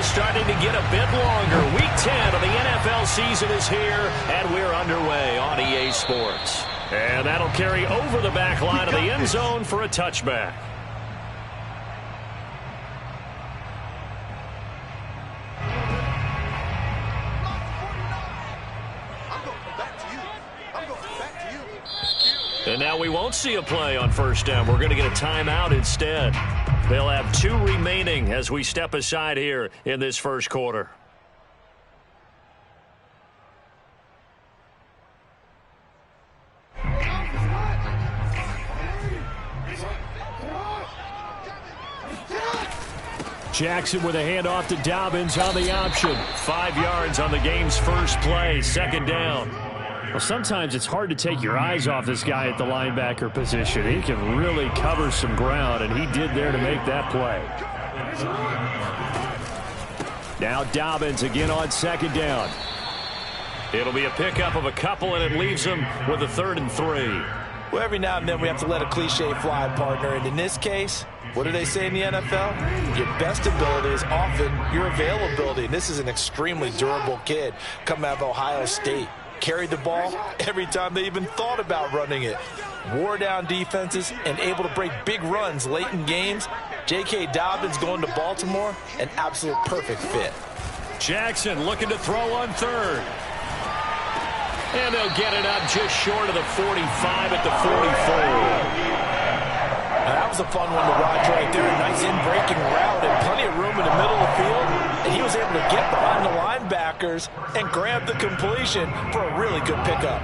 starting to get a bit longer. Week 10 of the NFL season is here, and we're underway on EA Sports. And that'll carry over the back line of the end zone for a touchback. And now we won't see a play on first down. We're going to get a timeout instead. They'll have 2 remaining as we step aside here in this first quarter. Jackson with a handoff to Dobbins on the option. 5 yards on the game's first play, second down. Well, sometimes it's hard to take your eyes off this guy at the linebacker position. He can really cover some ground, and he did there to make that play. Now Dobbins again on second down. It'll be a pickup of a couple, and it leaves him with a 3rd and 3. Well, every now and then we have to let a cliche fly, partner. And in this case, what do they say in the NFL? Your best ability is often your availability. And this is an extremely durable kid coming out of Ohio State. Carried the ball every time they even thought about running it. Wore down defenses and able to break big runs late in games. J.K. Dobbins going to Baltimore, an absolute perfect fit. Jackson looking to throw on 3rd. And they'll get it up just short of the 45 at the 44. That was a fun one to watch right there. A nice in-breaking route and plenty of room in the middle of the field. And he was able to get behind the linebackers and grab the completion for a really good pickup.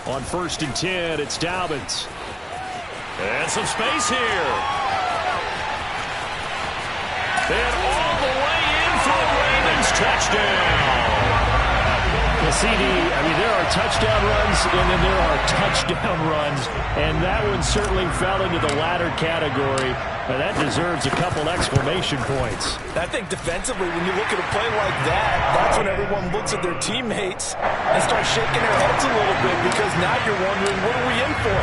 On 1st and 10, it's Dobbins. And some space here. And all the way in for a Ravens touchdown. Well, CD, there are touchdown runs, and then there are touchdown runs, and that one certainly fell into the latter category. And that deserves a couple exclamation points. I think defensively, when you look at a play like that, that's when everyone looks at their teammates and starts shaking their heads a little bit, because now you're wondering, what are we in for?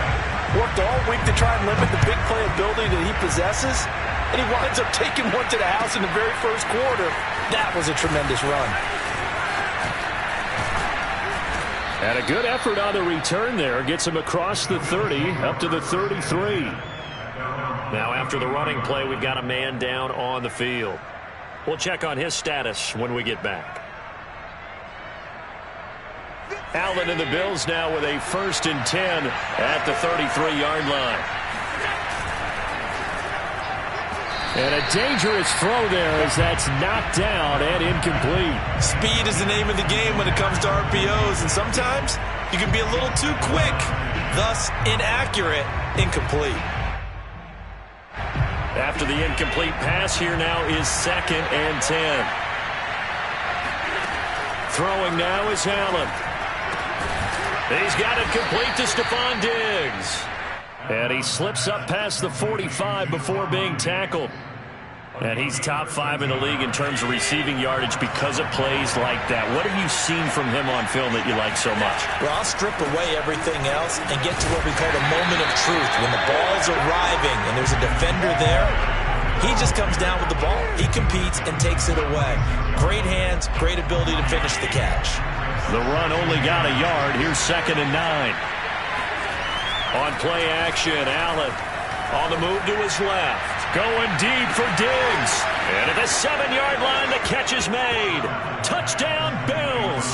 Worked all week to try and limit the big play ability that he possesses, and he winds up taking one to the house in the very first quarter. That was a tremendous run. And a good effort on the return there. Gets him across the 30, up to the 33. Now after the running play, we've got a man down on the field. We'll check on his status when we get back. Allen and the Bills now with a 1st and 10 at the 33-yard line. And a dangerous throw there as that's knocked down and incomplete. Speed is the name of the game when it comes to RPOs, and sometimes you can be a little too quick, thus inaccurate, incomplete. After the incomplete pass, here now is 2nd and 10. Throwing now is Allen. He's got it complete to Stephon Diggs. And he slips up past the 45 before being tackled. And he's top 5 in the league in terms of receiving yardage because of plays like that. What have you seen from him on film that you like so much? Well, I'll strip away everything else and get to what we call the moment of truth. When the ball's arriving and there's a defender there, he just comes down with the ball. He competes and takes it away. Great hands, great ability to finish the catch. The run only got a yard. Here's 2nd and 9. On play action, Allen on the move to his left. Going deep for Diggs. And at the 7-yard line, the catch is made. Touchdown, Bills.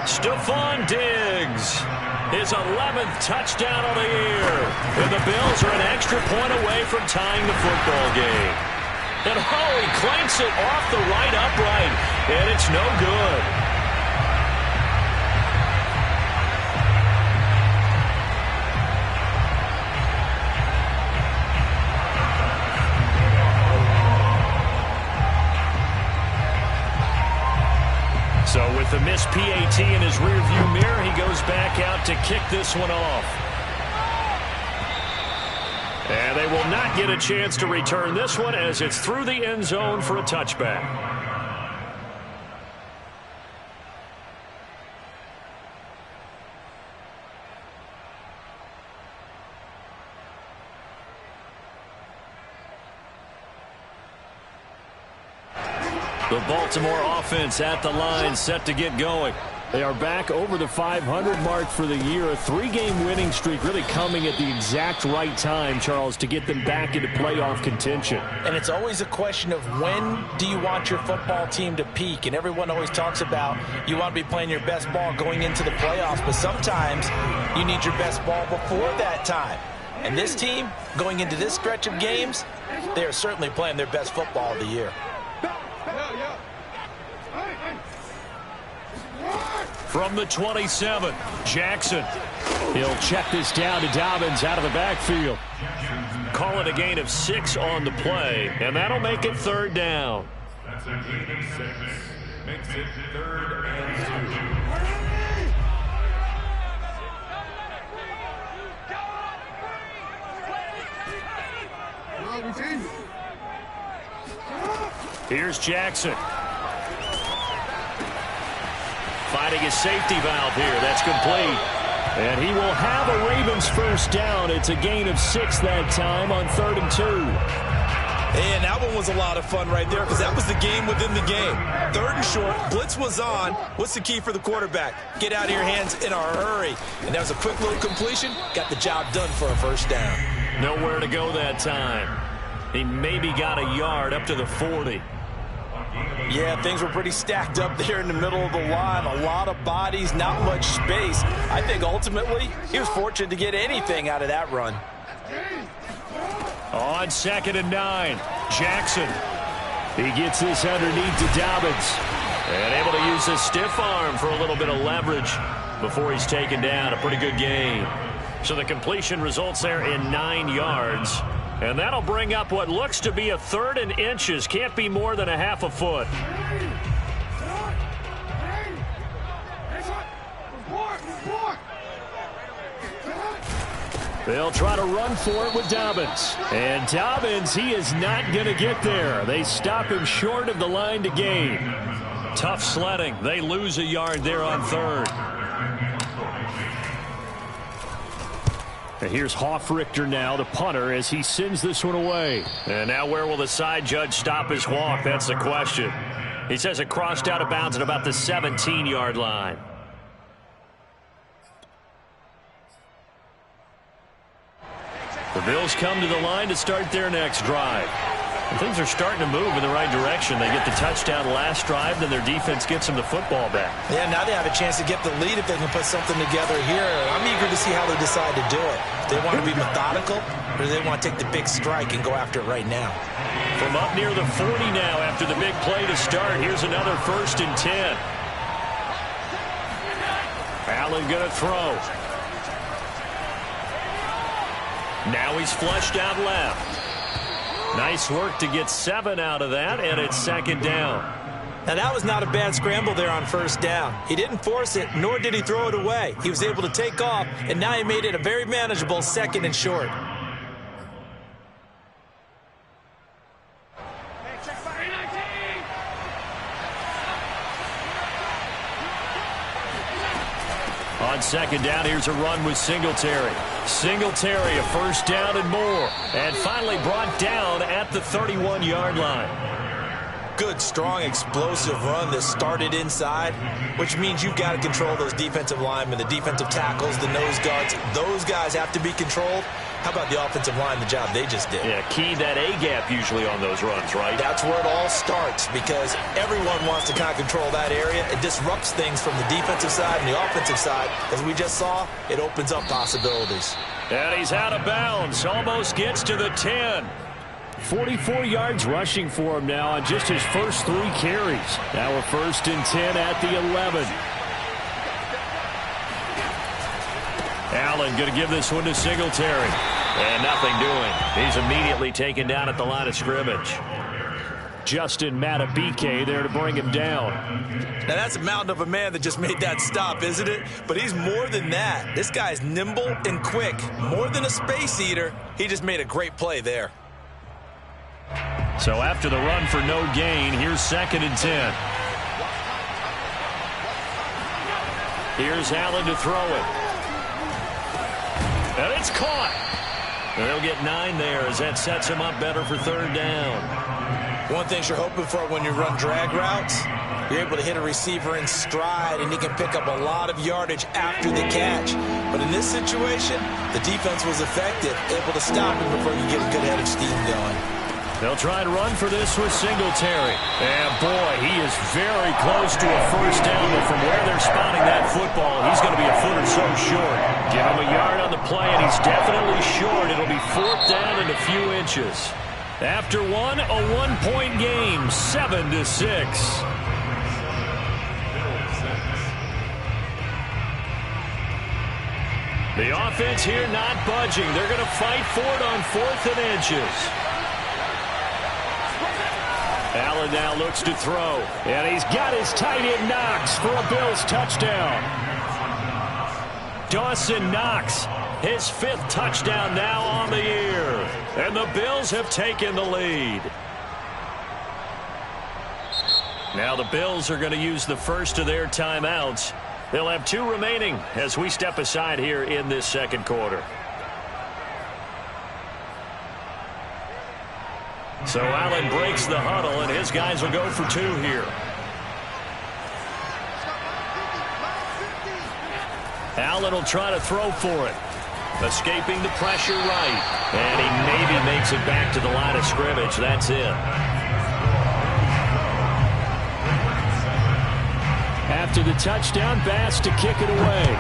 Stephon Diggs, his 11th touchdown of the year. And the Bills are an extra point away from tying the football game. And he clanks it off the right upright, and it's no good. So with the missed PAT in his rearview mirror, he goes back out to kick this one off. And they will not get a chance to return this one as it's through the end zone for a touchback. The Baltimore offense at the line, set to get going. They are back over the 500 mark for the year. A 3-game winning streak really coming at the exact right time, Charles, to get them back into playoff contention. And it's always a question of when do you want your football team to peak? And everyone always talks about you want to be playing your best ball going into the playoffs, but sometimes you need your best ball before that time. And this team, going into this stretch of games, they are certainly playing their best football of the year. From the 27, Jackson. He'll check this down to Dobbins out of the backfield. Call it a gain of 6 on the play, and that'll make it 3rd down. That's a gain of 6. Makes it 3rd and 2. Here's Jackson. Fighting his safety valve here. That's complete. And he will have a Ravens first down. It's a gain of 6 that time on 3rd and 2. And that one was a lot of fun right there because that was the game within the game. 3rd and short. Blitz was on. What's the key for the quarterback? Get out of your hands in a hurry. And that was a quick little completion. Got the job done for a first down. Nowhere to go that time. He maybe got a yard up to the 40. Yeah, things were pretty stacked up there in the middle of the line. A lot of bodies, not much space. I think ultimately he was fortunate to get anything out of that run. On 2nd and 9, Jackson. He gets this underneath to Dobbins. And able to use his stiff arm for a little bit of leverage before he's taken down. A pretty good gain. So the completion results there in 9 yards. And that'll bring up what looks to be a 3rd and inches. Can't be more than a half a foot. They'll try to run for it with Dobbins. And Dobbins, he is not going to get there. They stop him short of the line to gain. Tough sledding. They lose a yard there on 3rd. And here's Hoffrichter now, the punter, as he sends this one away. And now where will the side judge stop his walk? That's the question. He says it crossed out of bounds at about the 17-yard line. The Bills come to the line to start their next drive. And things are starting to move in the right direction. They get the touchdown last drive, then their defense gets them the football back. Yeah, now they have a chance to get the lead if they can put something together here. I'm eager to see how they decide to do it. Do they want to be methodical, or do they want to take the big strike and go after it right now? From up near the 40 now after the big play to start, here's another 1st and 10. Allen going to throw. Now he's flushed out left. Nice work to get 7 out of that, and it's 2nd down. Now, that was not a bad scramble there on 1st down. He didn't force it, nor did he throw it away. He was able to take off, and now he made it a very manageable 2nd and short. On 2nd down, here's a run with Singletary. Singletary, a 1st down and more. And finally brought down at the 31-yard line. Good, strong, explosive run that started inside, which means you've got to control those defensive linemen, the defensive tackles, the nose guards. Those guys have to be controlled. How about the offensive line, the job they just did? Yeah, key that A-gap usually on those runs, right? That's where it all starts because everyone wants to kind of control that area. It disrupts things from the defensive side and the offensive side. As we just saw, it opens up possibilities. And he's out of bounds. Almost gets to the 10. 44 yards rushing for him now on just his first 3 carries. Now a 1st and 10 at the 11. Allen going to give this one to Singletary. And nothing doing. He's immediately taken down at the line of scrimmage. Justin Matabike there to bring him down. Now that's a mountain of a man that just made that stop, isn't it? But he's more than that. This guy's nimble and quick. More than a space eater. He just made a great play there. So after the run for no gain, here's 2nd and 10. Here's Allen to throw it. And it's caught. And they'll get 9 there as that sets him up better for 3rd down. One thing you're hoping for when you run drag routes, you're able to hit a receiver in stride, and he can pick up a lot of yardage after the catch. But in this situation, the defense was effective, able to stop him before you get a good head of steam going. They'll try and run for this with Singletary. And, boy, he is very close to a first down, but from where they're spotting that football, he's going to be a foot or so short. Give him a yard on the play, and he's definitely short. It'll be 4th down and a few inches. After one, a one-point game, 7-6. The offense here not budging. They're going to fight for it on 4th and inches. Allen now looks to throw. And he's got his tight end Knox for a Bills touchdown. Dawson Knox, his 5th touchdown now on the year. And the Bills have taken the lead. Now the Bills are going to use the first of their timeouts. They'll have 2 remaining as we step aside here in this second quarter. So Allen breaks the huddle, and his guys will go for 2 here. Allen will try to throw for it. Escaping the pressure right. And he maybe makes it back to the line of scrimmage. That's it. After the touchdown, Bass to kick it away.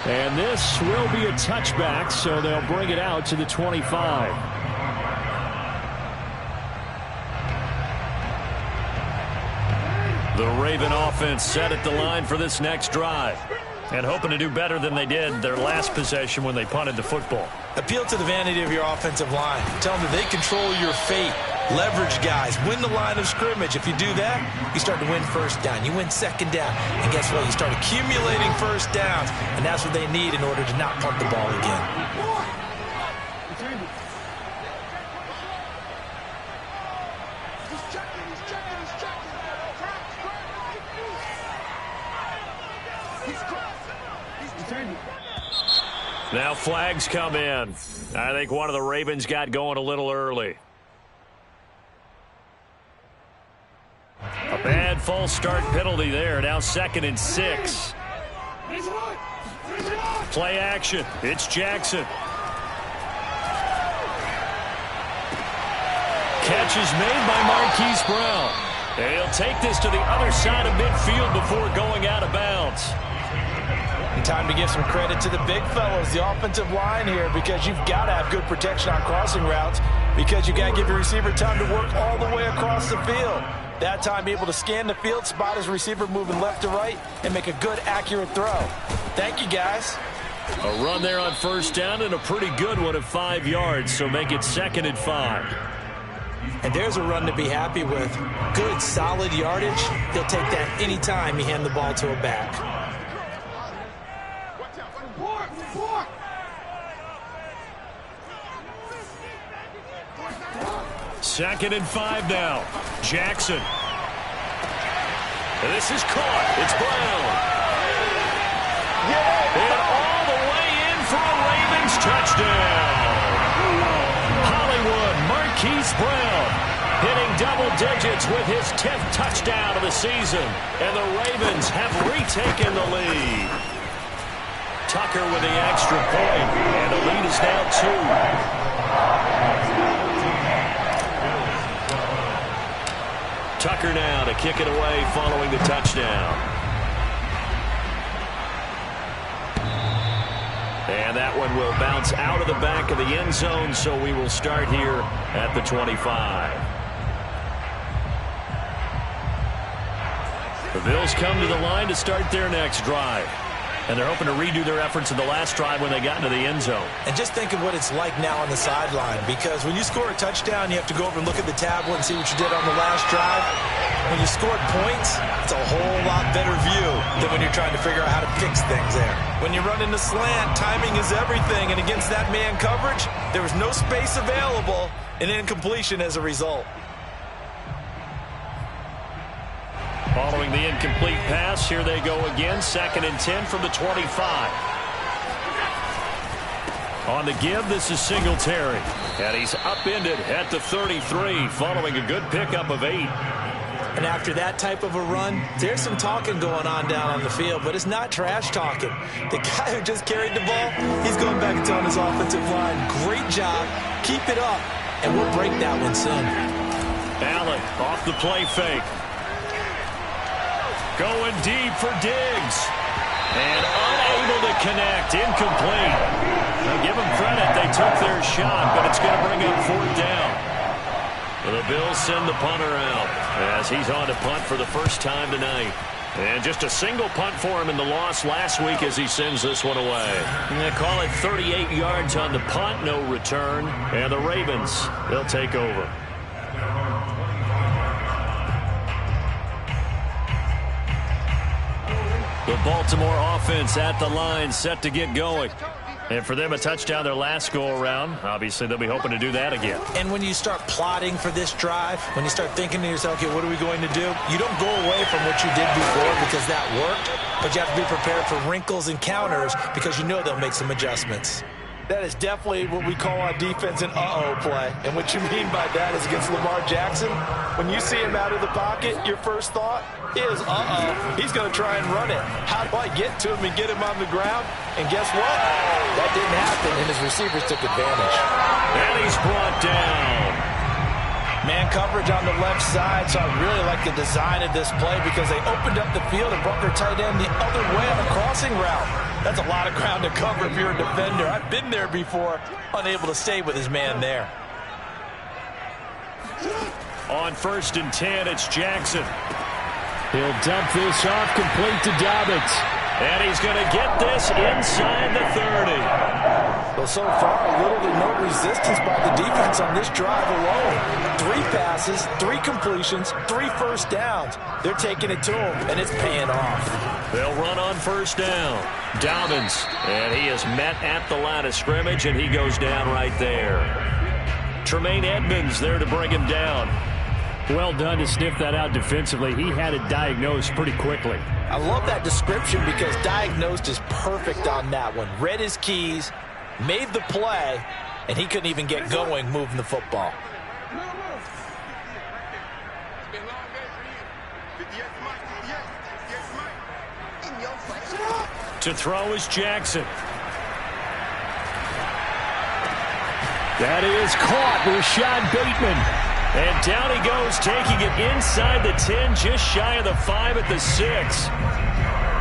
And this will be a touchback, so they'll bring it out to the 25. The Raven offense set at the line for this next drive. And hoping to do better than they did their last possession when they punted the football. Appeal to the vanity of your offensive line. Tell them that they control your fate. Leverage guys. Win the line of scrimmage. If you do that, you start to win first down. You win second down. And guess what? You start accumulating first downs. And that's what they need in order to not punt the ball again. Now flags come in. I think one of the Ravens got going a little early. A bad false start penalty there. Now 2nd and 6. Play action. It's Jackson. Catch is made by Marquise Brown. And he'll take this to the other side of midfield before going out of bounds. And time to give some credit to the big fellows, the offensive line here, because you've got to have good protection on crossing routes, because you've got to give your receiver time to work all the way across the field. That time able to scan the field, spot his receiver moving left to right, and make a good, accurate throw. Thank you, guys. A run there on first down and a pretty good one of 5 yards, so make it 2nd and 5. And there's a run to be happy with. Good, solid yardage. He'll take that any time you hand the ball to a back. 2nd and 5 now. Jackson. And this is caught. It's Brown. And all the way in for a Ravens touchdown. Hollywood Marquise Brown hitting double digits with his 10th touchdown of the season. And the Ravens have retaken the lead. Tucker with the extra point. And the lead is now 2. Tucker now to kick it away following the touchdown. And that one will bounce out of the back of the end zone, so we will start here at the 25. The Bills come to the line to start their next drive. And they're hoping to redo their efforts in the last drive when they got into the end zone. And just think of what it's like now on the sideline, because when you score a touchdown, you have to go over and look at the tablet and see what you did on the last drive. When you scored points, it's a whole lot better view than when you're trying to figure out how to fix things there. When you run into slant, timing is everything, and against that man coverage, there was no space available, and incompletion as a result. Following the incomplete pass, here they go again. 2nd and 10 from the 25. On the give, this is Singletary. And he's upended at the 33 following a good pickup of 8. And after that type of a run, there's some talking going on down on the field, but it's not trash talking. The guy who just carried the ball, he's going back and telling his offensive line, great job, keep it up, and we'll break that one soon. Allen off the play fake. Going deep for Diggs. And unable to connect, incomplete. Now give them credit, they took their shot, but it's going to bring up 4th down. The Bills send the punter out as he's on to punt for the first time tonight. And just a single punt for him in the loss last week as he sends this one away. And they call it 38 yards on the punt, no return. And the Ravens, they'll take over. The Baltimore offense at the line, set to get going. And for them, a touchdown their last go-around. Obviously, they'll be hoping to do that again. And when you start plotting for this drive, when you start thinking to yourself, okay, what are we going to do? You don't go away from what you did before because that worked, but you have to be prepared for wrinkles and counters because you know they'll make some adjustments. That is definitely what we call on defense an uh-oh play. And what you mean by that is against Lamar Jackson, when you see him out of the pocket, your first thought is, uh-oh, he's going to try and run it. How do I get to him and get him on the ground? And guess what? That didn't happen, and his receivers took advantage. And he's brought down. Man coverage on the left side, so I really like the design of this play because they opened up the field and brought their tight end the other way on a crossing route. That's a lot of ground to cover if you're a defender. I've been there before, unable to stay with his man there. On 1st and 10, it's Jackson. He'll dump this off, complete to Dobbins. And he's going to get this inside the 30. Well, so far, little to no resistance by the defense on this drive alone. 3 passes, 3 completions, 3 first downs. They're taking it to him, and it's paying off. They'll run on 1st down. Dobbins, and he is met at the line of scrimmage, and he goes down right there. Tremaine Edmonds there to bring him down. Well done to sniff that out defensively. He had it diagnosed pretty quickly. I love that description because diagnosed is perfect on that one. Read his keys, made the play, and he couldn't even get going moving the football. To throw is Jackson. That is caught. Rashad Bateman. And down he goes, taking it inside the 10, just shy of the 5 at the 6.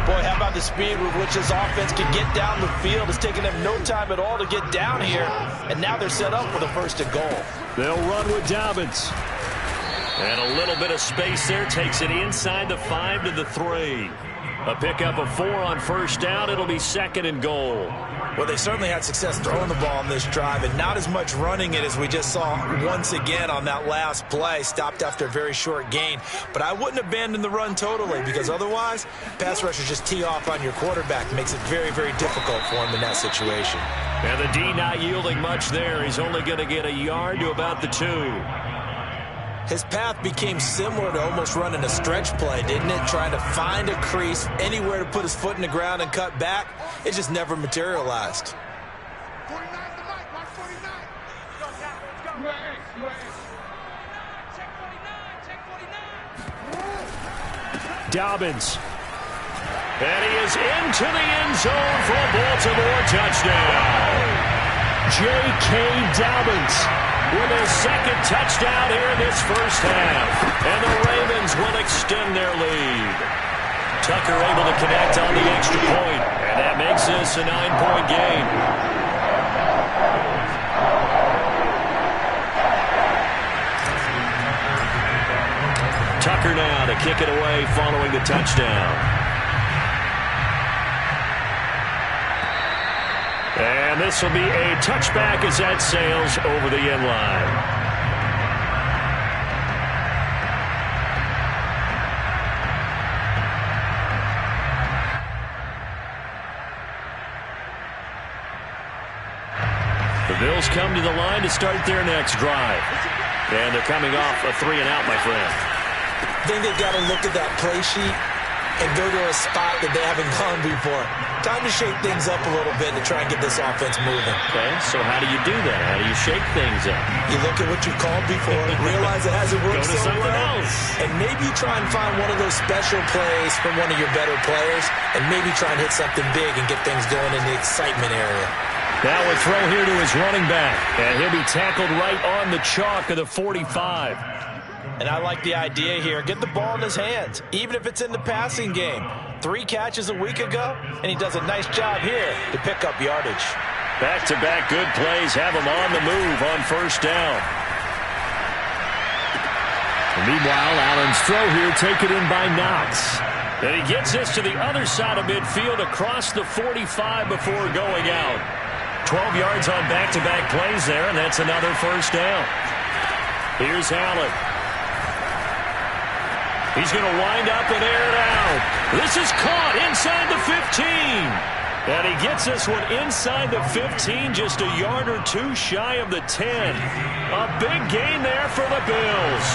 Boy, how about the speed with which this offense can get down the field? It's taken them no time at all to get down here, and now they're set up for the 1st and goal. They'll run with Dobbins. And a little bit of space there, takes it inside the 5 to the 3. A pickup of 4 on 1st down. It'll be 2nd and goal. Well, they certainly had success throwing the ball on this drive and not as much running it as we just saw once again on that last play. Stopped after a very short gain. But I wouldn't abandon the run totally because otherwise, pass rushers just tee off on your quarterback. Makes it very, very difficult for him in that situation. And the D not yielding much there. He's only going to get a yard to about the 2. His path became similar to almost running a stretch play, didn't it? Trying to find a crease, anywhere to put his foot in the ground and cut back. It just never materialized. Dobbins. And he is into the end zone for a Baltimore touchdown. J.K. Dobbins with his 2nd touchdown here in this 1st half. And the Ravens will extend their lead. Tucker able to connect on the extra point. And that makes this a 9-point game. Tucker now to kick it away following the touchdown. And this will be a touchback as that sails over the end line. The Bills come to the line to start their next drive. And they're coming off a 3-and-out, my friend. I think they've got to look at that play sheet and go to a spot that they haven't gone before. Time to shake things up a little bit to try and get this offense moving. Okay, so how do you do that? How do you shake things up? You look at what you called before, realize it hasn't worked so well, else. and maybe try and find one of those special plays from one of your better players, and maybe try and hit something big and get things going in the excitement area. Now a throw here to his running back, and he'll be tackled right on the chalk of the 45. And I like the idea here. Get the ball in his hands, even if it's in the passing game. 3 catches a week ago, and he does a nice job here to pick up yardage. Back-to-back good plays have him on the move on first down. Meanwhile, Allen's throw here taken in by Knox. And he gets this to the other side of midfield across the 45 before going out. 12 yards on back-to-back plays there, and that's another first down. Here's Allen. He's going to wind up and air it out. This is caught inside the 15. And he gets this one inside the 15, just a yard or 2 shy of the 10. A big gain there for the Bills.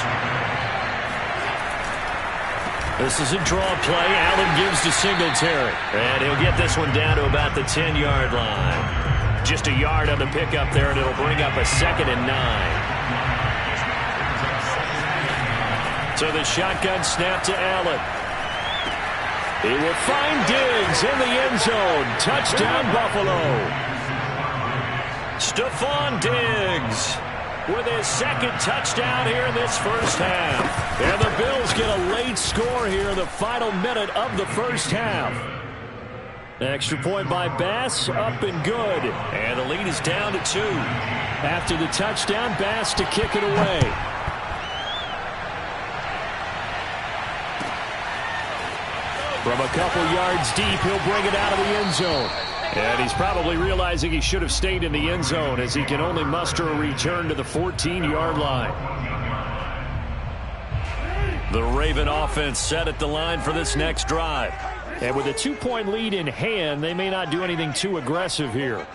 This is a draw play. Allen gives to Singletary. And he'll get this one down to about the 10-yard line. Just a yard on the pickup there, and it'll bring up a 2nd and 9. So the shotgun snap to Allen. He will find Diggs in the end zone. Touchdown, Buffalo. Stephon Diggs with his 2nd touchdown here in this first half. And the Bills get a late score here in the final minute of the first half. Extra point by Bass, up and good. And the lead is down to 2. After the touchdown, Bass to kick it away. From a couple yards deep, he'll bring it out of the end zone. And he's probably realizing he should have stayed in the end zone as he can only muster a return to the 14-yard line. The Raven offense set at the line for this next drive. And with a 2-point lead in hand, they may not do anything too aggressive here.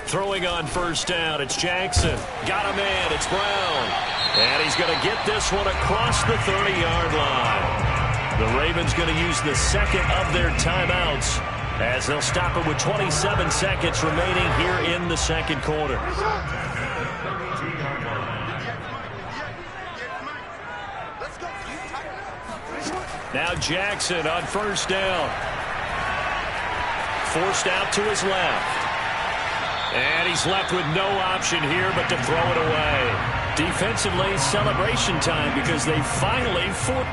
Throwing on first down, it's Jackson. Got a man, it's Brown. And he's going to get this one across the 30-yard line. The Ravens going to use the 2nd of their timeouts as they'll stop it with 27 seconds remaining here in the 2nd quarter. Now Jackson on first down. Forced out to his left. And he's left with no option here but to throw it away. Defensively, celebration time because they finally forced.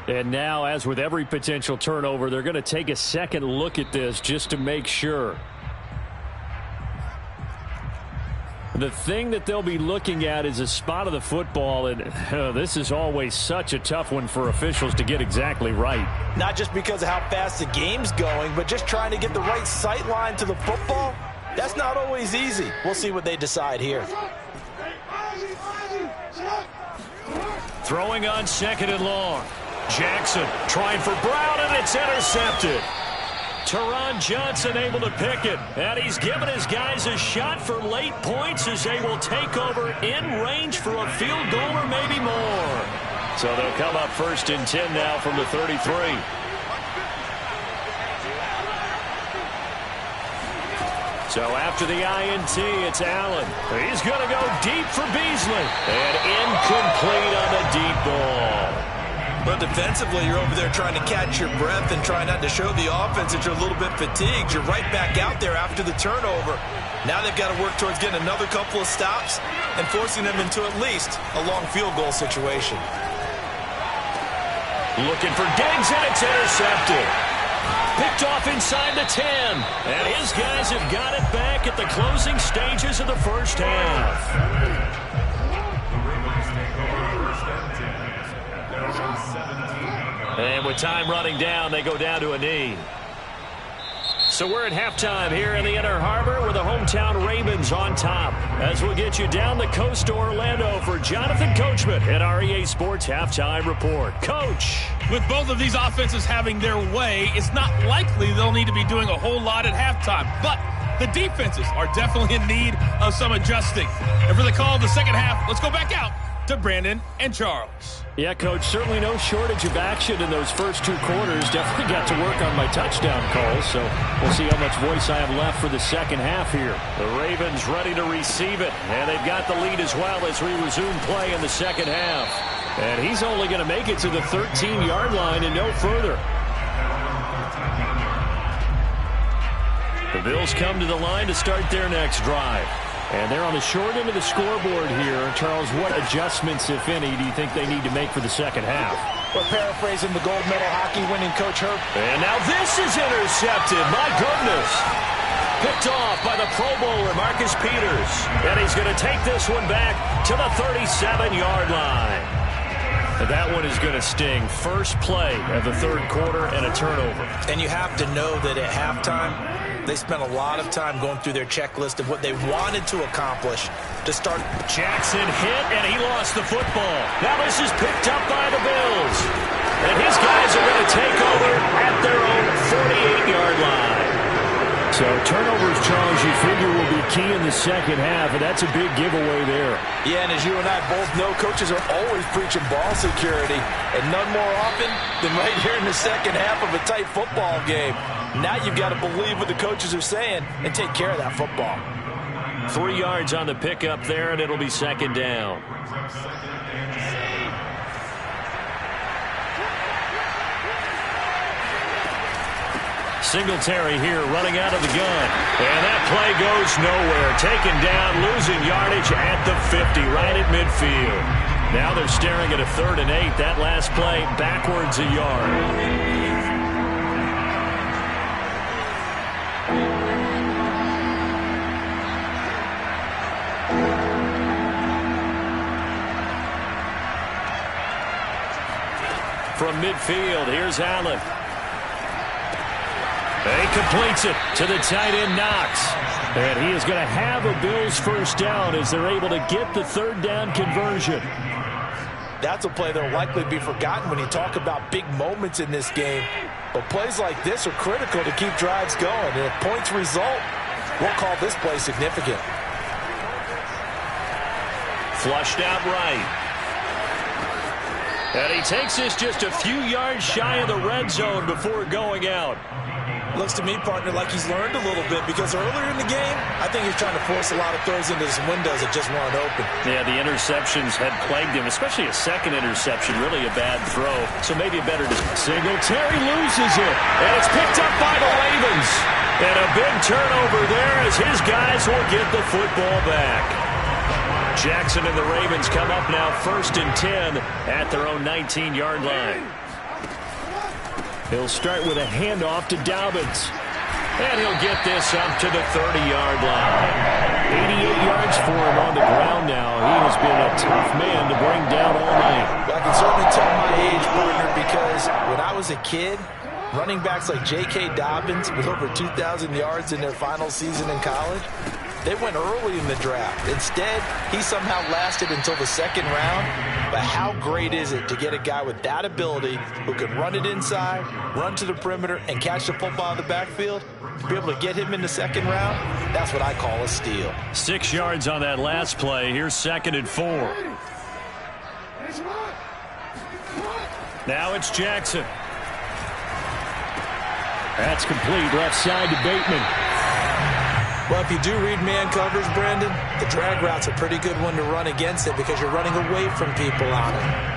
And now, as with every potential turnover, they're going to take a second look at this just to make sure. The thing that they'll be looking at is a spot of the football, and this is always such a tough one for officials to get exactly right. Not just because of how fast the game's going, but just trying to get the right sight line to the football. That's not always easy. We'll see what they decide here. Throwing on 2nd and long. Jackson trying for Brown, and it's intercepted. Teron Johnson able to pick it, and he's given his guys a shot for late points as they will take over in range for a field goal or maybe more. So they'll come up 1st and 10 now from the 33. So after the INT, it's Allen. He's going to go deep for Beasley, and incomplete on the deep ball. But defensively, you're over there trying to catch your breath and try not to show the offense that you're a little bit fatigued. You're right back out there after the turnover. Now they've got to work towards getting another couple of stops and forcing them into at least a long field goal situation. Looking for Diggs, and it's intercepted. Picked off inside the 10. And his guys have got it back at the closing stages of the first half. And with time running down, they go down to a knee. So we're at halftime here in the Inner Harbor with the hometown Ravens on top. As we'll get you down the coast to Orlando for Jonathan Coachman at our EA Sports Halftime Report. Coach. With both of these offenses having their way, it's not likely they'll need to be doing a whole lot at halftime. But the defenses are definitely in need of some adjusting. And for the call of the second half, let's go back out to Brandon and Charles. Yeah, Coach, certainly no shortage of action in those first 2 quarters. Definitely got to work on my touchdown calls, so we'll see how much voice I have left for the second half here. The Ravens ready to receive it, and they've got the lead as well as we resume play in the second half. And he's only going to make it to the 13-yard line and no further. The Bills come to the line to start their next drive. And they're on the short end of the scoreboard here. Charles, what adjustments, if any, do you think they need to make for the second half? We're paraphrasing the gold medal hockey winning coach Herb. And now this is intercepted. My goodness. Picked off by the Pro Bowler, Marcus Peters. And he's going to take this one back to the 37-yard line. And that one is going to sting. First play of the third quarter and a turnover. And you have to know that at halftime, they spent a lot of time going through their checklist of what they wanted to accomplish to start. Jackson hit, and he lost the football. Now this is picked up by the Bills. And his guys are going to take over at their own 48-yard line. So turnovers, Charles, you figure will be key in the second half, and that's a big giveaway there. Yeah, and as you and I both know, coaches are always preaching ball security, and none more often than right here in the second half of a tight football game. Now you've got to believe what the coaches are saying and take care of that football. 3 yards on the pickup there, and it'll be second down. Singletary here running out of the gun. And that play goes nowhere. Taken down, losing yardage at the 50, right at midfield. Now they're staring at a 3rd and 8. That last play backwards a yard. From midfield, here's Allen. He completes it to the tight end, Knox. And he is going to have a Bills first down as they're able to get the 3rd down conversion. That's a play that will likely be forgotten when you talk about big moments in this game. But plays like this are critical to keep drives going. And if points result, we'll call this play significant. Flushed out right. And he takes this just a few yards shy of the red zone before going out. Looks to me, partner, like he's learned a little bit because earlier in the game, I think he's trying to force a lot of throws into some windows that just weren't open. Yeah, the interceptions had plagued him, especially a second interception, really a bad throw. So maybe a better decision. Singletary loses it. And it's picked up by the Ravens. And a big turnover there as his guys will get the football back. Jackson and the Ravens come up now 1st and 10 at their own 19-yard line. He'll start with a handoff to Dobbins. And he'll get this up to the 30-yard line. 88 yards for him on the ground now. He has been a tough man to bring down all night. Well, I can certainly tell my age, partner, because when I was a kid, running backs like J.K. Dobbins with over 2,000 yards in their final season in college, they went early in the draft. Instead, he somehow lasted until the 2nd round. But how great is it to get a guy with that ability who can run it inside, run to the perimeter, and catch the football in the backfield? To be able to get him in the 2nd round, that's what I call a steal. 6 yards on that last play. Here's 2nd and 4. Now it's Jackson. That's complete. Left side to Bateman. Well, if you do read man coverage, Brandon, the drag route's a pretty good one to run against it because you're running away from people on it.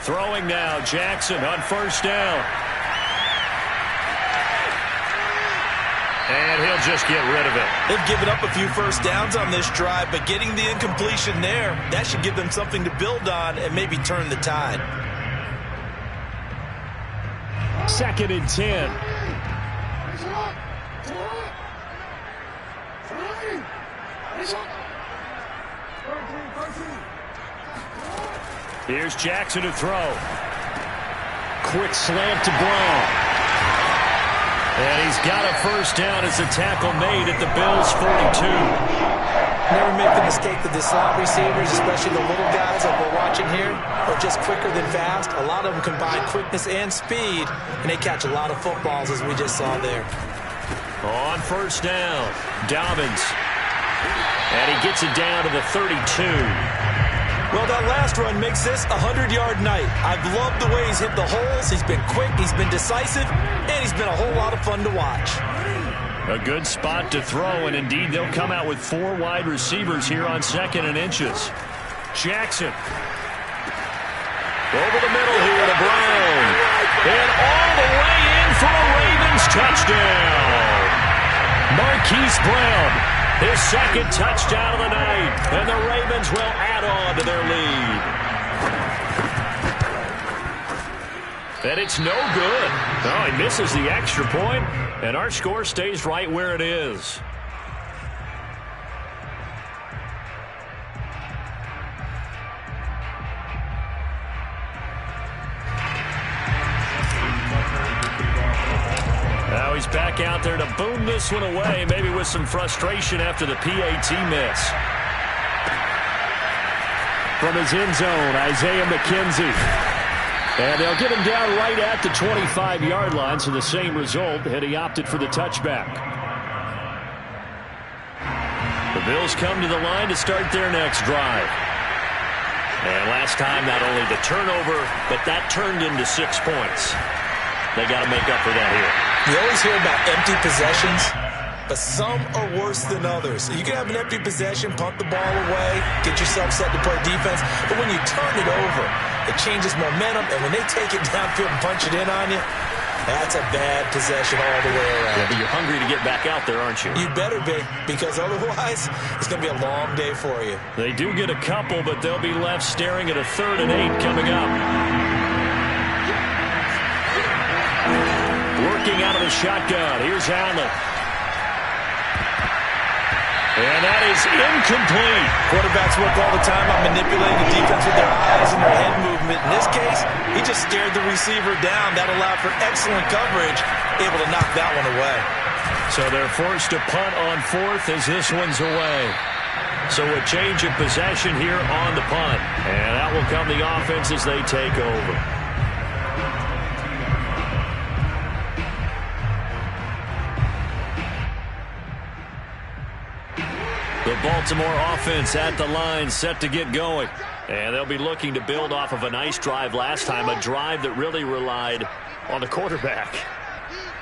Throwing now, Jackson on 1st down. And he'll just get rid of it. They've given up a few first downs on this drive, but getting the incompletion there, that should give them something to build on and maybe turn the tide. 2nd and 10. Here's Jackson to throw. Quick slant to Brown. And he's got a first down as a tackle made at the Bills' 42. Never make the mistake that the slot receivers, especially the little guys like we're watching here, are just quicker than fast. A lot of them combine quickness and speed, and they catch a lot of footballs, as we just saw there. On first down, Dobbins. And he gets it down to the 32. Well, that last run makes this a 100-yard night. I've loved the way he's hit the holes. He's been quick, he's been decisive, and he's been a whole lot of fun to watch. A good spot to throw, and indeed they'll come out with 4 wide receivers here on 2nd and inches. Jackson. Over the middle here to Brown. And all the way in for a Ravens touchdown. Marquise Brown, his 2nd touchdown of the night, and the Ravens will add on to their lead. And it's no good. Oh, he misses the extra point, and our score stays right where it is. Now he's back out there to boom this one away, maybe with some frustration after the PAT miss. From his end zone, Isaiah McKenzie. And they'll get him down right at the 25-yard line, so the same result, and he opted for the touchback. The Bills come to the line to start their next drive. And last time, not only the turnover, but that turned into 6 points. They got to make up for that here. You always hear about empty possessions, but some are worse than others. You can have an empty possession, punt the ball away, get yourself set to play defense, but when you turn it over, it changes momentum, and when they take it downfield and punch it in on you, that's a bad possession all the way around. Yeah, but you're hungry to get back out there, aren't you? You better be, because otherwise, it's going to be a long day for you. They do get a couple, but they'll be left staring at a 3rd and 8 coming up. Working out of the shotgun. Here's Allen. And that is incomplete. Quarterbacks work all the time on manipulating the defense with their eyes and their head movement. In this case, he just stared the receiver down. That allowed for excellent coverage, able to knock that one away. So they're forced to punt on 4th as this one's away. So a change of possession here on the punt. And that will come the offense as they take over. The Baltimore offense at the line, set to get going. And they'll be looking to build off of a nice drive last time, a drive that really relied on the quarterback.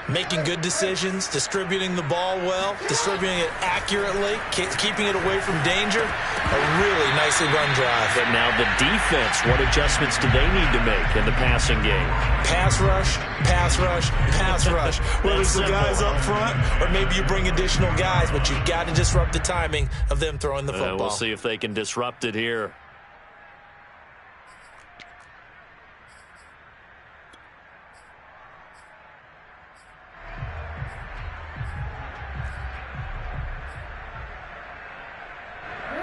Making good decisions, distributing the ball well, distributing it accurately, keeping it away from danger. A really nicely run drive. But now the defense, what adjustments do they need to make in the passing game? Pass rush, pass rush, pass rush. Whether it's the guys up front or maybe you bring additional guys, but you've got to disrupt the timing of them throwing the football. We'll see if they can disrupt it here.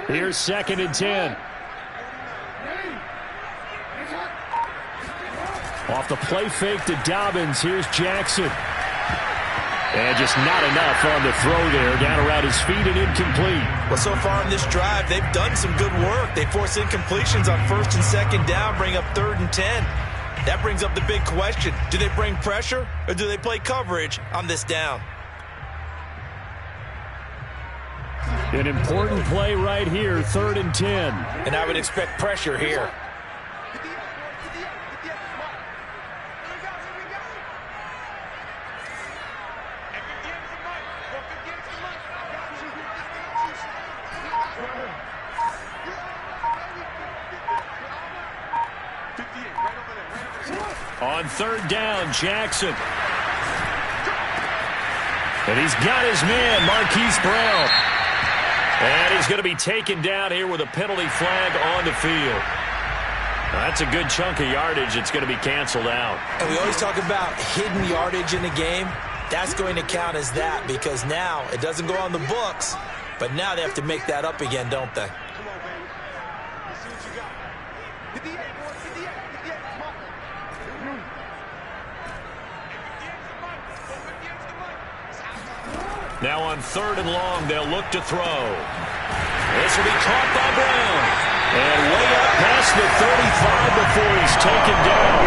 Here's 2nd and 10. Off the play fake to Dobbins. Here's Jackson. And just not enough on the throw there. Down around his feet and incomplete. Well, so far in this drive, they've done some good work. They force incompletions on 1st and 2nd down, bring up 3rd and 10. That brings up the big question. Do they bring pressure or do they play coverage on this down? An important play right here, 3rd and 10. And I would expect pressure here. On 3rd down, Jackson. And he's got his man, Marquise Brown. And he's going to be taken down here with a penalty flag on the field. Now, that's a good chunk of yardage. It's going to be canceled out. And we always talk about hidden yardage in the game. That's going to count as that because now it doesn't go on the books, but now they have to make that up again, don't they? Now on 3rd and long, they'll look to throw. This will be caught by Brown. And way up past the 35 before he's taken down.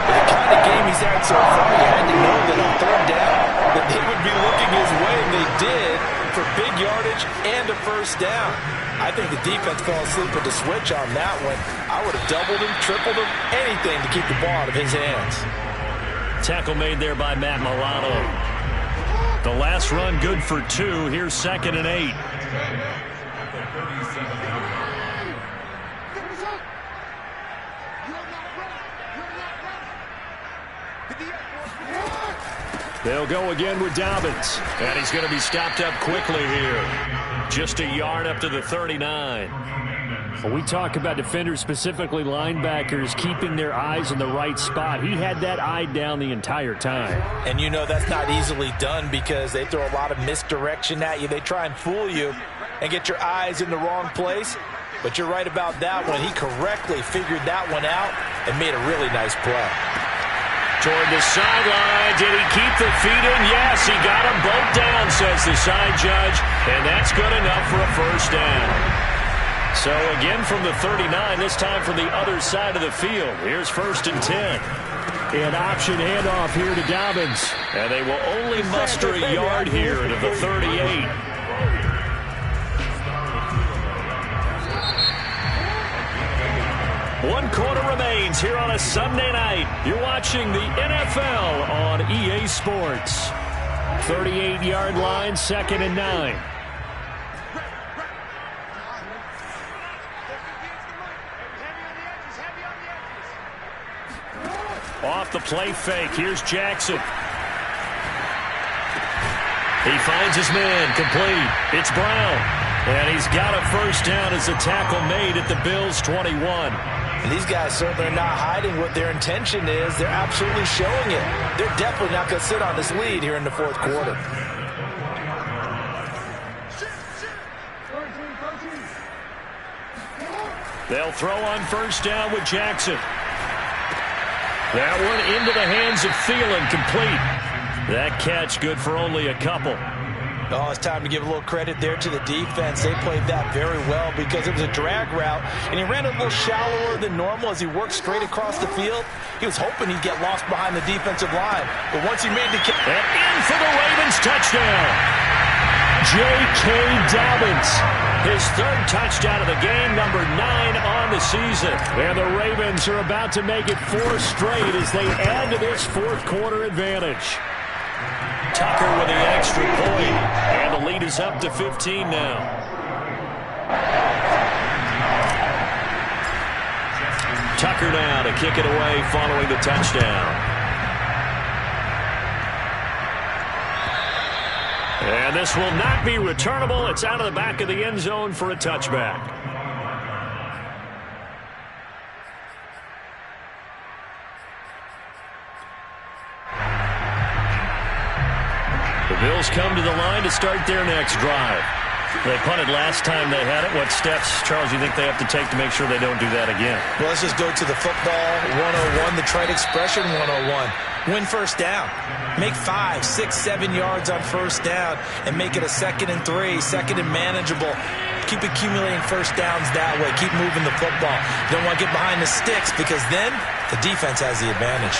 The kind of game he's had so far, you had to know that on 3rd down, that they would be looking his way, and they did, for big yardage and a 1st down. I think the defense fell asleep with the switch on that one. I would have doubled him, tripled him, anything to keep the ball out of his hands. Tackle made there by Matt Milano. The last run good for 2. Here's 2nd and 8. They'll go again with Dobbins. And he's going to be stopped up quickly here. Just a yard up to the 39. When we talk about defenders, specifically linebackers, keeping their eyes in the right spot, he had that eye down the entire time. And you know that's not easily done because they throw a lot of misdirection at you. They try and fool you and get your eyes in the wrong place. But you're right about that one. He correctly figured that one out and made a really nice play. Toward the sideline. Did he keep the feet in? Yes, he got them both down, says the side judge. And that's good enough for a 1st down. So again from the 39, this time from the other side of the field. Here's 1st and 10. An option handoff here to Dobbins. And they will only muster a yard here to the 38. One quarter remains here on a Sunday night. You're watching the NFL on EA Sports. 38-yard line, 2nd and 9. Off the play fake. Here's Jackson. He finds his man. Complete. It's Brown. And he's got a 1st down as the tackle made at the Bills' 21. And these guys certainly are not hiding what their intention is. They're absolutely showing it. They're definitely not going to sit on this lead here in the 4th quarter. They'll throw on 1st down with Jackson. That one into the hands of Thielen, complete. That catch good for only a couple. Oh, it's time to give a little credit there to the defense. They played that very well because it was a drag route, and he ran a little shallower than normal as he worked straight across the field. He was hoping he'd get lost behind the defensive line, but once he made the catch... And in for the Ravens touchdown. J.K. Dobbins. His 3rd touchdown of the game, number 9 on the season. And the Ravens are about to make it 4 straight as they add to this 4th quarter advantage. Tucker with the extra point, and the lead is up to 15 now. Tucker now to kick it away following the touchdown. And this will not be returnable. It's out of the back of the end zone for a touchback. The Bills come to the line to start their next drive. They punted last time they had it. What steps, Charles, do you think they have to take to make sure they don't do that again? Well, let's just go to the football 101, the trite expression 101. Win 1st down. Make 5, 6, 7 yards on 1st down and make it a 2nd and 3, 2nd and manageable. Keep accumulating 1st downs that way. Keep moving the football. You don't want to get behind the sticks because then the defense has the advantage.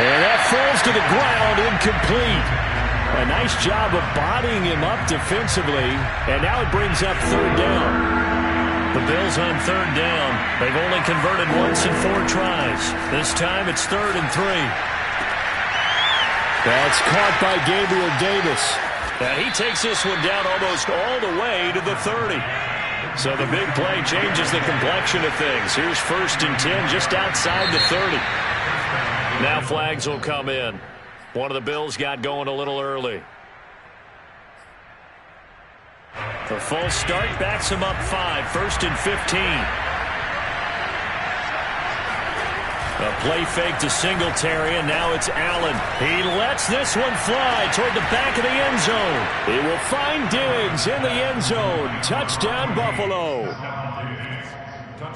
And that falls to the ground, incomplete. A nice job of bodying him up defensively, and now it brings up 3rd down. The Bills on 3rd down. They've only converted once in 4 tries. This time it's 3rd and 3. That's caught by Gabriel Davis. And he takes this one down almost all the way to the 30. So the big play changes the complexion of things. Here's 1st and 10 just outside the 30. Now flags will come in. One of the Bills got going a little early. The false start backs him up 5. 1st and 15. A play fake to Singletary, and now it's Allen. He lets this one fly toward the back of the end zone. He will find Diggs in the end zone. Touchdown, Buffalo.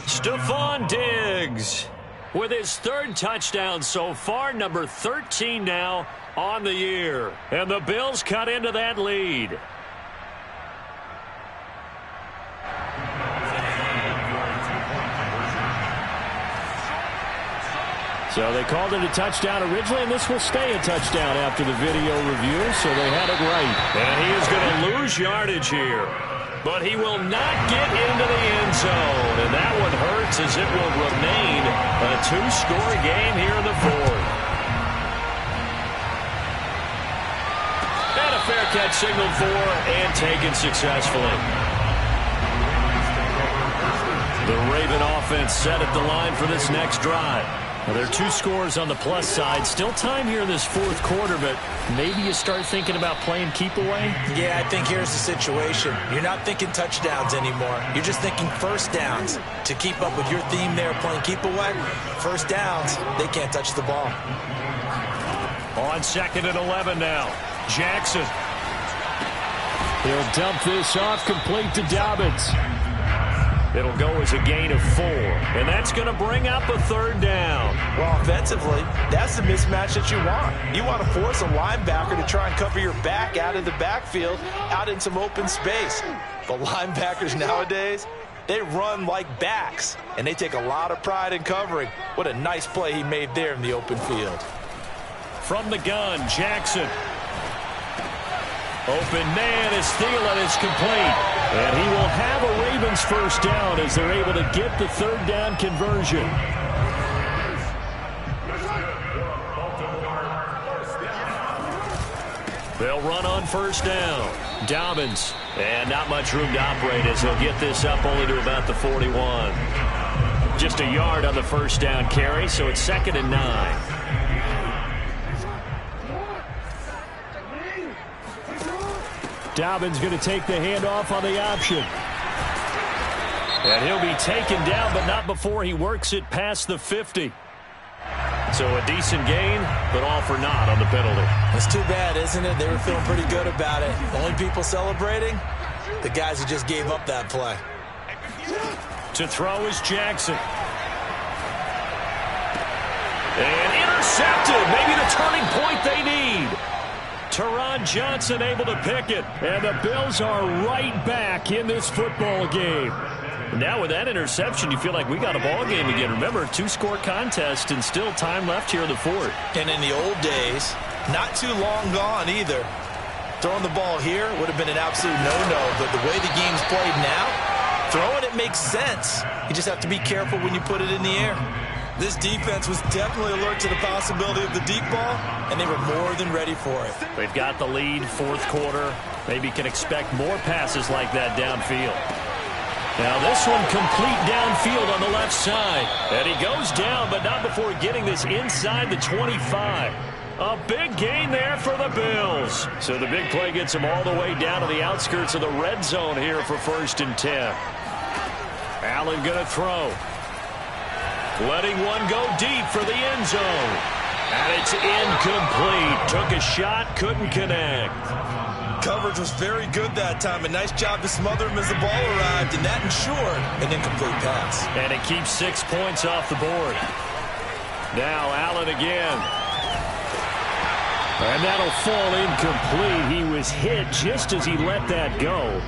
Stephon Diggs. with his third touchdown so far, number 13 now on the year. And the Bills cut into that lead. So they called it a touchdown originally, and this will stay a touchdown after the video review, so they had it right. And he is going to lose yardage here, but he will not get into the end zone. And that one hurts, as it will remain a two-score game here in the fourth. And a fair catch signaled for and taken successfully. The Raven offense set at the line for this next drive. Now, there are two scores on the plus side. Still time here in this fourth quarter, but maybe you start thinking about playing keep away? Yeah, I think here's the situation. You're not thinking touchdowns anymore. You're just thinking first downs. To keep up with your theme there, playing keep away, first downs, they can't touch the ball. On 2nd and 11 now. Jackson. He'll dump this off, complete to Dobbins. It'll go as a gain of 4, and that's going to bring up a third down. Well, offensively, that's the mismatch that you want. You want to force a linebacker to try and cover your back out of the backfield, out in some open space. But linebackers nowadays, they run like backs, and they take a lot of pride in covering. What a nice play he made there in the open field. From the gun, Jackson. Open man as Thielen is complete. And he will have a Ravens first down as they're able to get the third down conversion. They'll run on first down. Dobbins. And not much room to operate as he'll get this up only to about the 41. Just a yard on the first down carry, so it's 2nd and 9. Dobbins going to take the handoff on the option. And he'll be taken down, but not before he works it past the 50. So a decent gain, but all for naught on the penalty. It's too bad, isn't it? They were feeling pretty good about it. The only people celebrating, the guys who just gave up that play. To throw is Jackson. And intercepted. Maybe the turning point they need. Teron Johnson able to pick it. And the Bills are right back in this football game. Now with that interception, you feel like we got a ball game again. Remember, two-score contest and still time left here in the fourth. And in the old days, not too long gone either. Throwing the ball here would have been an absolute no-no. But the way the game's played now, throwing it makes sense. You just have to be careful when you put it in the air. This defense was definitely alert to the possibility of the deep ball, and they were more than ready for it. They've got the lead, fourth quarter. Maybe can expect more passes like that downfield. Now this one complete downfield on the left side. And he goes down, but not before getting this inside the 25. A big gain there for the Bills. So the big play gets him all the way down to the outskirts of the red zone here for 1st and 10. Allen going to throw. Letting one go deep for the end zone. And it's incomplete. Took a shot, couldn't connect. Coverage was very good that time. A nice job to smother him as the ball arrived, and that ensured an incomplete pass. And it keeps 6 points off the board. Now Allen again. And that'll fall incomplete. He was hit just as he let that go.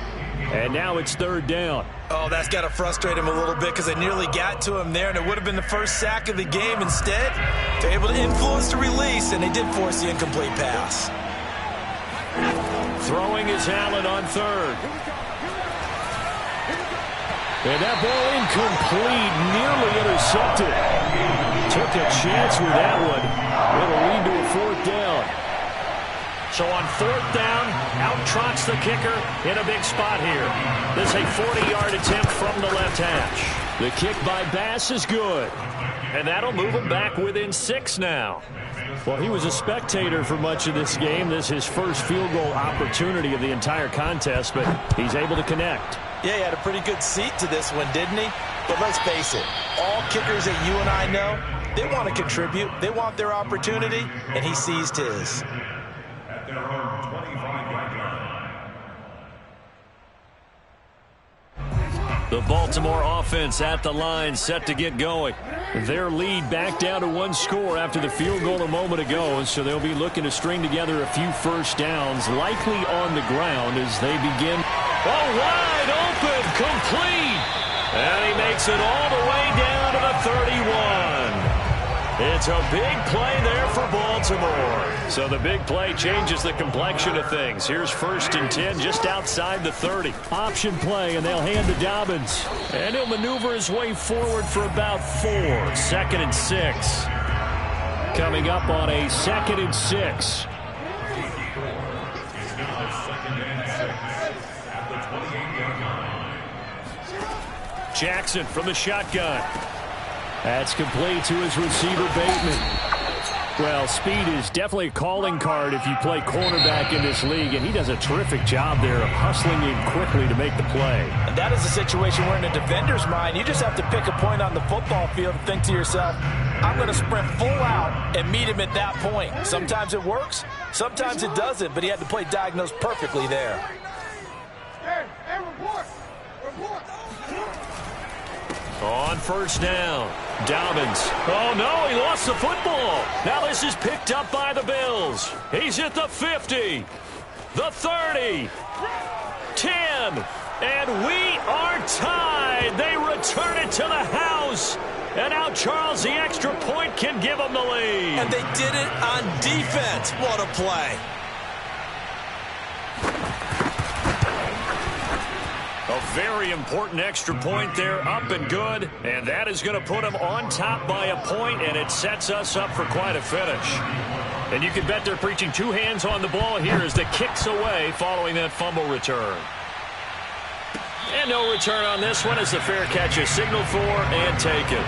And now it's 3rd down. Oh, that's got to frustrate him a little bit because they nearly got to him there, and it would have been the first sack of the game. Instead, they're able to influence the release, and they did force the incomplete pass. Throwing is Allen on 3rd. And that ball incomplete, nearly intercepted. Took a chance with that one. It'll lead to a 4th down. So on 4th down, out trots the kicker in a big spot here. This is a 40-yard attempt from the left hash. The kick by Bass is good. And that'll move him back within 6 now. Well, he was a spectator for much of this game. This is his first field goal opportunity of the entire contest, but he's able to connect. Yeah, he had a pretty good seat to this one, didn't he? But let's face it, all kickers that you and I know, they want to contribute. They want their opportunity, and he seized his. The Baltimore offense at the line, set to get going. Their lead back down to one score after the field goal a moment ago, so they'll be looking to string together a few first downs, likely on the ground as they begin. Oh, wide open, complete. And he makes it all the way down to the 31. It's a big play there for Baltimore. So the big play changes the complexion of things. Here's 1st and 10 just outside the 30. Option play, and they'll hand to Dobbins. And he'll maneuver his way forward for about 4. 2nd and 6. Coming up on a 2nd and 6. Jackson from the shotgun. That's complete to his receiver, Bateman. Well, speed is definitely a calling card if you play cornerback in this league, and he does a terrific job there of hustling in quickly to make the play. And that is a situation where in a defender's mind, you just have to pick a point on the football field and think to yourself, I'm going to sprint full out and meet him at that point. Sometimes it works, sometimes it doesn't, but he had the play diagnosed perfectly there. On 1st down, Dobbins. Oh, no, he lost the football. Now this is picked up by the Bills. He's at the 50, the 30, 10, and we are tied. They return it to the house. And now Charles, the extra point, can give them the lead. And they did it on defense. What a play. A very important extra point there, up and good. And that is going to put them on top by a point, and it sets us up for quite a finish. And you can bet they're preaching 2 hands on the ball here as the kick's away following that fumble return. And no return on this one as the fair catch is signaled for and taken.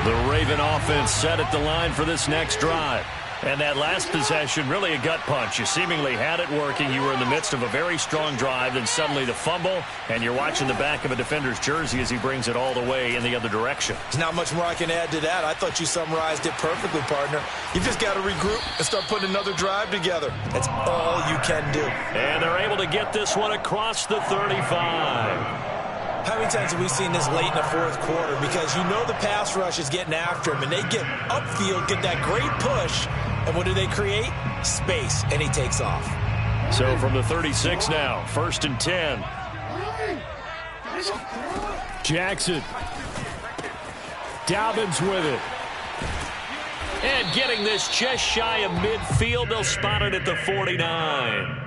The Raven offense set at the line for this next drive. And that last possession, really a gut punch. You seemingly had it working. You were in the midst of a very strong drive, then suddenly the fumble, and you're watching the back of a defender's jersey as he brings it all the way in the other direction. There's not much more I can add to that. I thought you summarized it perfectly, partner. You've just got to regroup and start putting another drive together. That's all you can do. And they're able to get this one across the 35. How many times have we seen this late in the 4th quarter? Because you know the pass rush is getting after him, and they get upfield, get that great push, and what do they create? Space, and he takes off. So from the 36 now, 1st and 10. Jackson. Dobbins with it. And getting this just shy of midfield, they'll spot it at the 49.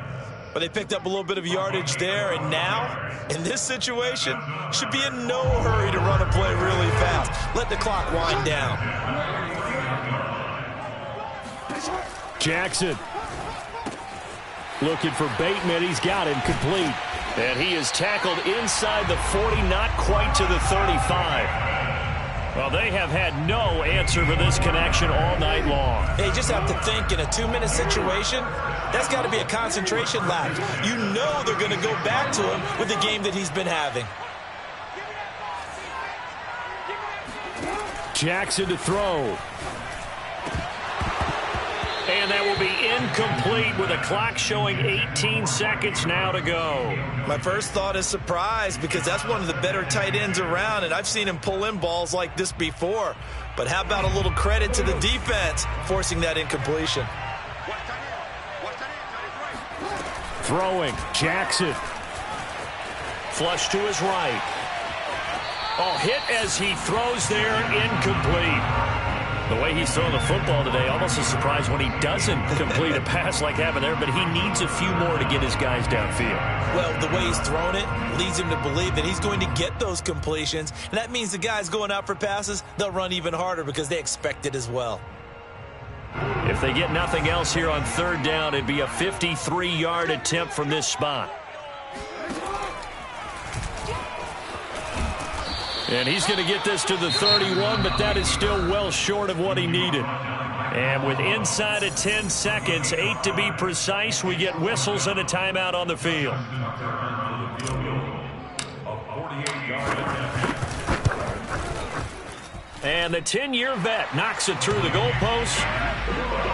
But they picked up a little bit of yardage there, and now, in this situation, should be in no hurry to run a play really fast. Let the clock wind down. Jackson. Looking for Bateman. He's got him complete. And he is tackled inside the 40, not quite to the 35. Well, they have had no answer for this connection all night long. Hey, you just have to think in a 2-minute situation, that's got to be a concentration lapse. You know they're going to go back to him with the game that he's been having. Jackson to throw. And that will be incomplete with a clock showing 18 seconds now to go. My first thought is surprise because that's one of the better tight ends around, and I've seen him pull in balls like this before. But how about a little credit to the defense forcing that incompletion? Throwing. Jackson. Flush to his right. Oh, hit as he throws there, incomplete. The way he's throwing the football today, almost a surprise when he doesn't complete a pass like happened there, but he needs a few more to get his guys downfield. Well, the way he's thrown it leads him to believe that he's going to get those completions, and that means the guys going out for passes, they'll run even harder because they expect it as well. If they get nothing else here on 3rd down, it'd be a 53-yard attempt from this spot. And he's going to get this to the 31, but that is still well short of what he needed. And with inside of 10 seconds, 8 to be precise, we get whistles and a timeout on the field. And the 10-year vet knocks it through the goalpost.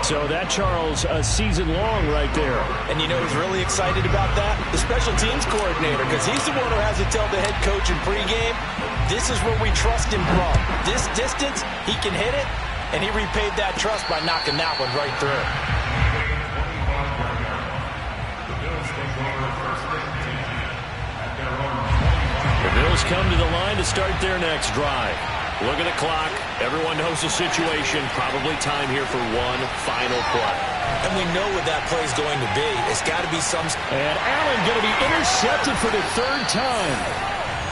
So that, Charles, a season long right there. And you know who's really excited about that? The special teams coordinator, because he's the one who has to tell the head coach in pregame, this is where we trust him from. This distance, he can hit it, and he repaid that trust by knocking that one right through. The Bills come to the line to start their next drive. Look at the clock. Everyone knows the situation. Probably time here for one final play. And we know what that play is going to be. It's got to be some... And Allen going to be intercepted for the third time.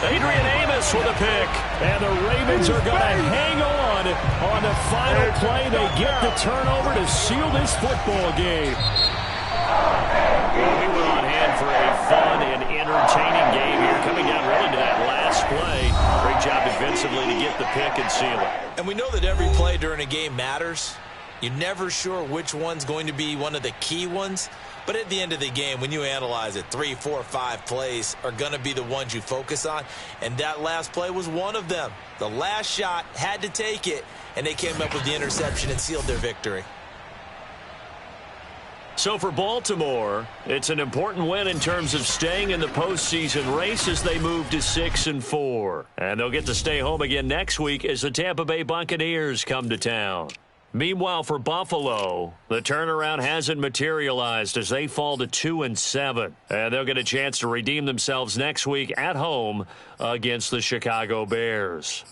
Adrian Amos with a pick. And the Ravens are going to hang on the final play. They get the turnover to seal this football game. Well, we were on hand for a fun and entertaining game here, coming down really to that last play. Great job defensively to get the pick and seal it. And we know that every play during a game matters. You're never sure which one's going to be one of the key ones. But at the end of the game, when you analyze it, 3, 4, 5 plays are going to be the ones you focus on. And that last play was one of them. The last shot had to take it, and they came up with the interception and sealed their victory. So for Baltimore, it's an important win in terms of staying in the postseason race as they move to 6-4. And they'll get to stay home again next week as the Tampa Bay Buccaneers come to town. Meanwhile, for Buffalo, the turnaround hasn't materialized as they fall to 2-7. And they'll get a chance to redeem themselves next week at home against the Chicago Bears.